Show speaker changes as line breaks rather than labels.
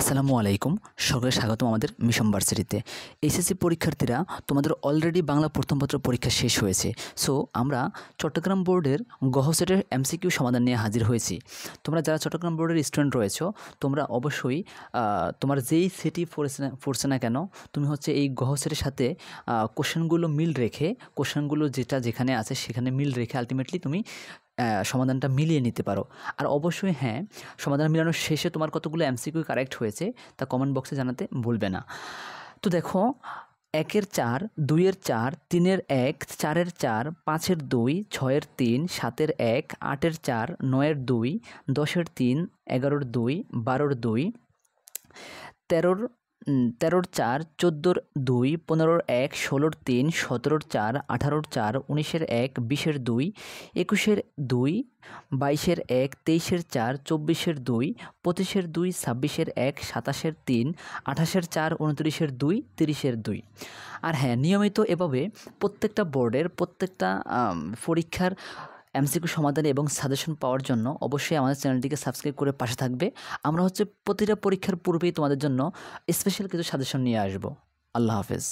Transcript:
আসসালামু আলাইকুম। সকলকে স্বাগতম আমাদের মিশন ভার্সিটিতে। এইচএসসি পরীক্ষার্থীরা তোমাদের অলরেডি বাংলা প্রথম পত্র পরীক্ষা শেষ হয়েছে। সো আমরা চট্টগ্রাম বোর্ডের গহ সেটের এমসিকিউ সমাধান নিয়ে হাজির হয়েছি। তোমরা যারা চট্টগ্রাম বোর্ডের স্টুডেন্ট রয়েছো, তোমরা অবশ্যই তোমার যেই সেটই পড়ছে না কেন, তুমি হচ্ছে এই গহ সেটের সাথে কোশ্চেনগুলো মিল রেখে, কোশ্চেনগুলো যেখানে আছে সেখানে মিল রেখে আলটিমেটলি তুমি সমাধানটা মিলিয়ে নিতে পারো। আর অবশ্যই হ্যাঁ, সমাধান মিলানোর শেষে তোমার কতগুলো এমসিকিউ কারেক্ট হয়েছে তা কমেন্ট বক্সে জানাতে ভুলবে না। তো দেখো, 1-এর 4, 2-এর 4, 3-এর 1, 4-এর 4, 5-এর 2, 6-এর 3, 7-এর 1, 8-এর 4, 9-এর 2, 10-এর 3, 11-এর 2, 12-এর 2, 13-এর 4, 14-এর 2, 15-এর 1, 16-এর 3, 17-এর 4, 18-এর 4, 19-এর 1, 20-এর 2, 21-এর 2, 22-এর 1, 23-এর 4, 24-এর 2, 25-এর 2, 26-এর 1, 27-এর 3, 28-এর 4, 29-এর 2, 30-এর 2। আর হ্যাঁ, নিয়মিত এভাবে প্রত্যেকটা বোর্ডের প্রত্যেকটা পরীক্ষার এমসিকিউ সমাধান এবং সাজেশন পাওয়ার জন্য অবশ্যই আমাদের চ্যানেলটিকে সাবস্ক্রাইব করে পাশে থাকবে। আমরা হচ্ছে প্রতিটা পরীক্ষার পূর্বেই তোমাদের জন্য স্পেশাল কিছু সাজেশন নিয়ে আসব। আল্লাহ হাফেজ।